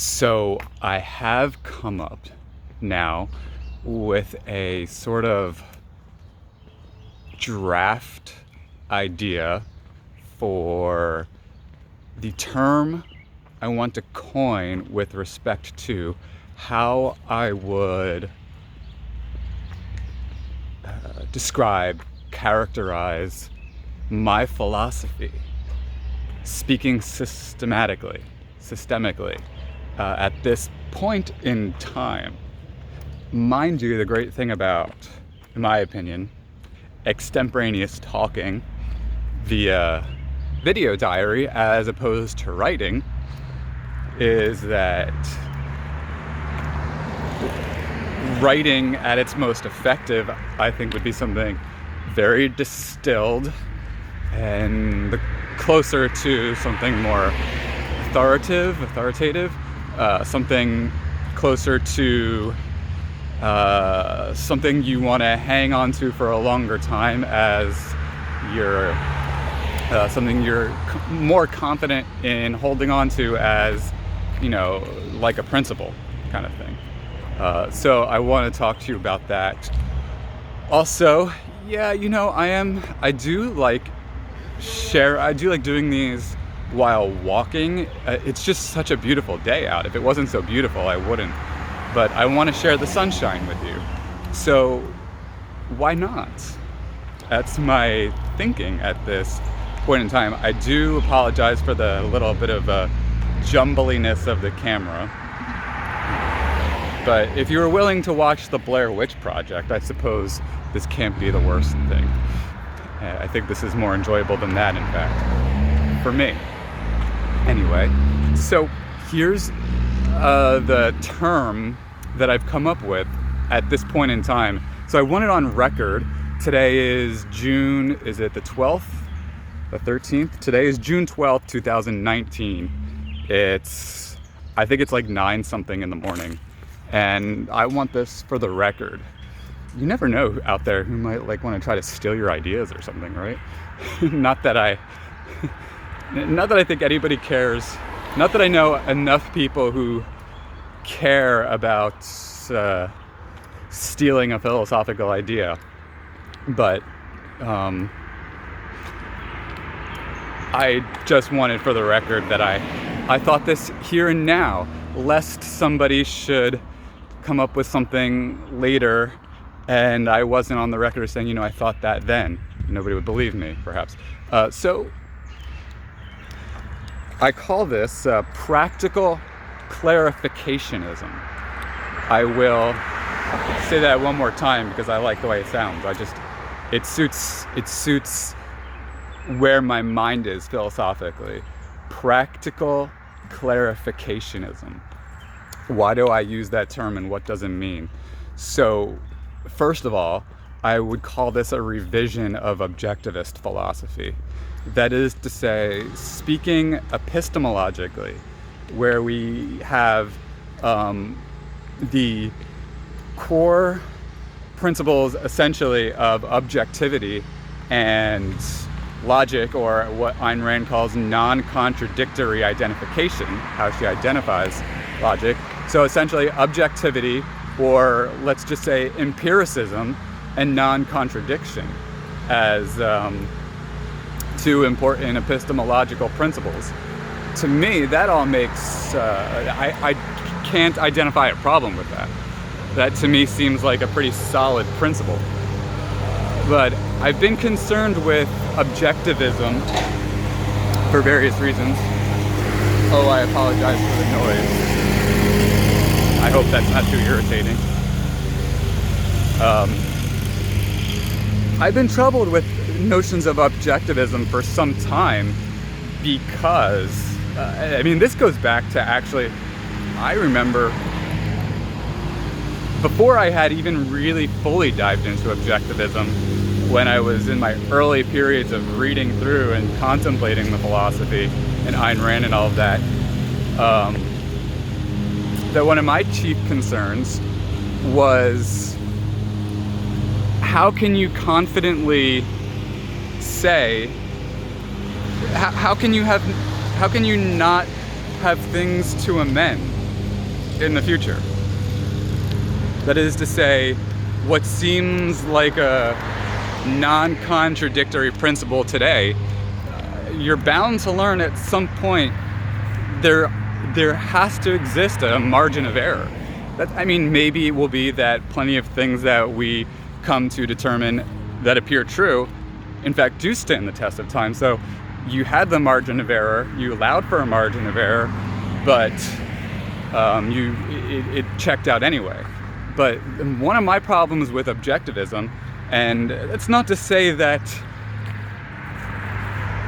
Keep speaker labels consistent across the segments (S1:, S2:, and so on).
S1: So I have come up now with a sort of draft idea for the term I want to coin with respect to how I would describe, characterize my philosophy, speaking systemically, at this point in time. Mind you, the great thing about, in my opinion, extemporaneous talking via video diary as opposed to writing is that writing at its most effective, I think, would be something very distilled and closer to something more authoritative, something closer to something you want to hang on to for a longer time as you're something you're more confident in holding on to as, like a principle kind of thing. So I want to talk to you about that. Also, I do like doing these while walking. It's just such a beautiful day out. If it wasn't so beautiful, I wouldn't. But I want to share the sunshine with you. So why not? That's my thinking at this point in time. I do apologize for the little bit of jumbliness of the camera. But if you were willing to watch the Blair Witch Project, I suppose this can't be the worst thing. I think this is more enjoyable than that, in fact, for me. Anyway, so here's the term that I've come up with at this point in time. So I want it on record. Today is June, is it the 12th? The 13th? Today is June 12th, 2019. I think it's like 9 something in the morning. And I want this for the record. You never know out there who might want to try to steal your ideas or something, right? Not that I think anybody cares. Not that I know enough people who care about stealing a philosophical idea. But I just wanted for the record that I thought this here and now, lest somebody should come up with something later and I wasn't on the record saying, I thought that then. Nobody would believe me, perhaps. So I call this practical clarificationism. I will say that one more time because I like the way it sounds. It suits where my mind is philosophically. Practical clarificationism. Why do I use that term and what does it mean? So, first of all, I would call this a revision of objectivist philosophy. That is to say, speaking epistemologically, where we have the core principles essentially of objectivity and logic, or what Ayn Rand calls non-contradictory identification, how she identifies logic. So essentially objectivity, or let's just say empiricism, and non-contradiction as two important epistemological principles. To me, that all makes, I can't identify a problem with that. That to me seems like a pretty solid principle. But I've been concerned with objectivism for various reasons. Oh, I apologize for the noise. I hope that's not too irritating. I've been troubled with notions of objectivism for some time because, this goes back to actually, I remember before I had even really fully dived into objectivism, when I was in my early periods of reading through and contemplating the philosophy and Ayn Rand and all of that, that one of my chief concerns was, how can you confidently say, how can you not have things to amend? in the future. That is to say, what seems like a non-contradictory principle today, you're bound to learn at some point there has to exist a margin of error. Maybe it will be that plenty of things that we come to determine that appear true, in fact, do stand the test of time. So you had the margin of error, you allowed for a margin of error, but it checked out anyway. But one of my problems with objectivism, and it's not to say that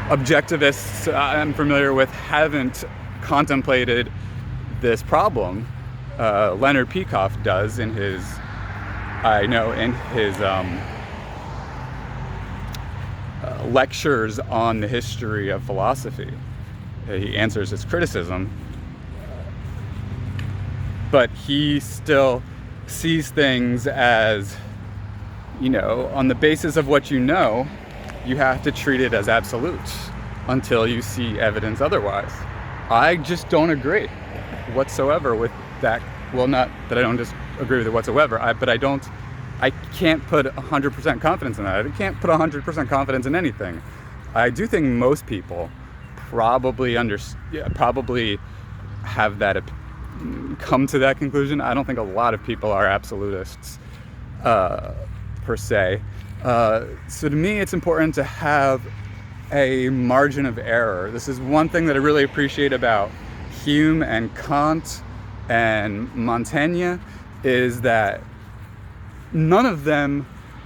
S1: objectivists I'm familiar with haven't contemplated this problem. Leonard Peikoff does in his lectures on the history of philosophy. He answers his criticism, but he still sees things as, on the basis of what you know, you have to treat it as absolute until you see evidence otherwise. I just don't agree whatsoever with that. Well, not that I don't just agree with it whatsoever, but I can't put 100% confidence in that. I can't put 100% confidence in anything. I do think most people probably have that come to that conclusion. I don't think a lot of people are absolutists per se. So to me, it's important to have a margin of error. This is one thing that I really appreciate about Hume and Kant and Montaigne, is that none of them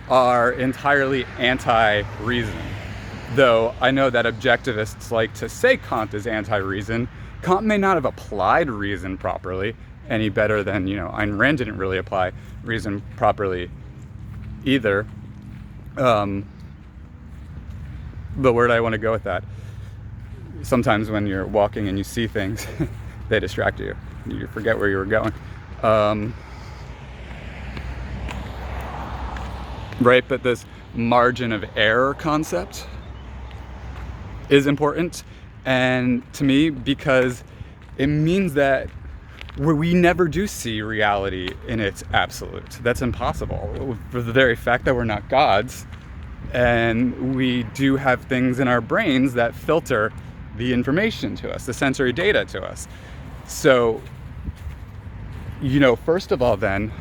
S1: are entirely anti-reason. Though I know that objectivists like to say Kant is anti-reason. Kant may not have applied reason properly any better than, Ayn Rand didn't really apply reason properly either. But where do I want to go with that? Sometimes when you're walking and you see things, they distract you. You forget where you were going. Right, but this margin of error concept is important, and to me, because it means that we never do see reality in its absolute. That's impossible, for the very fact that we're not gods, and we do have things in our brains that filter the information to us, the sensory data to us. So, first of all then,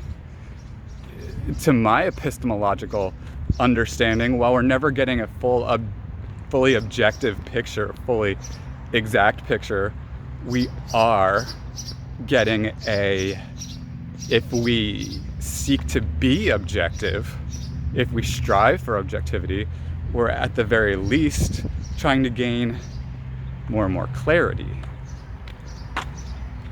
S1: to my epistemological understanding, while we're never getting a fully objective picture, fully exact picture, we are getting if we seek to be objective, if we strive for objectivity, we're at the very least trying to gain more and more clarity.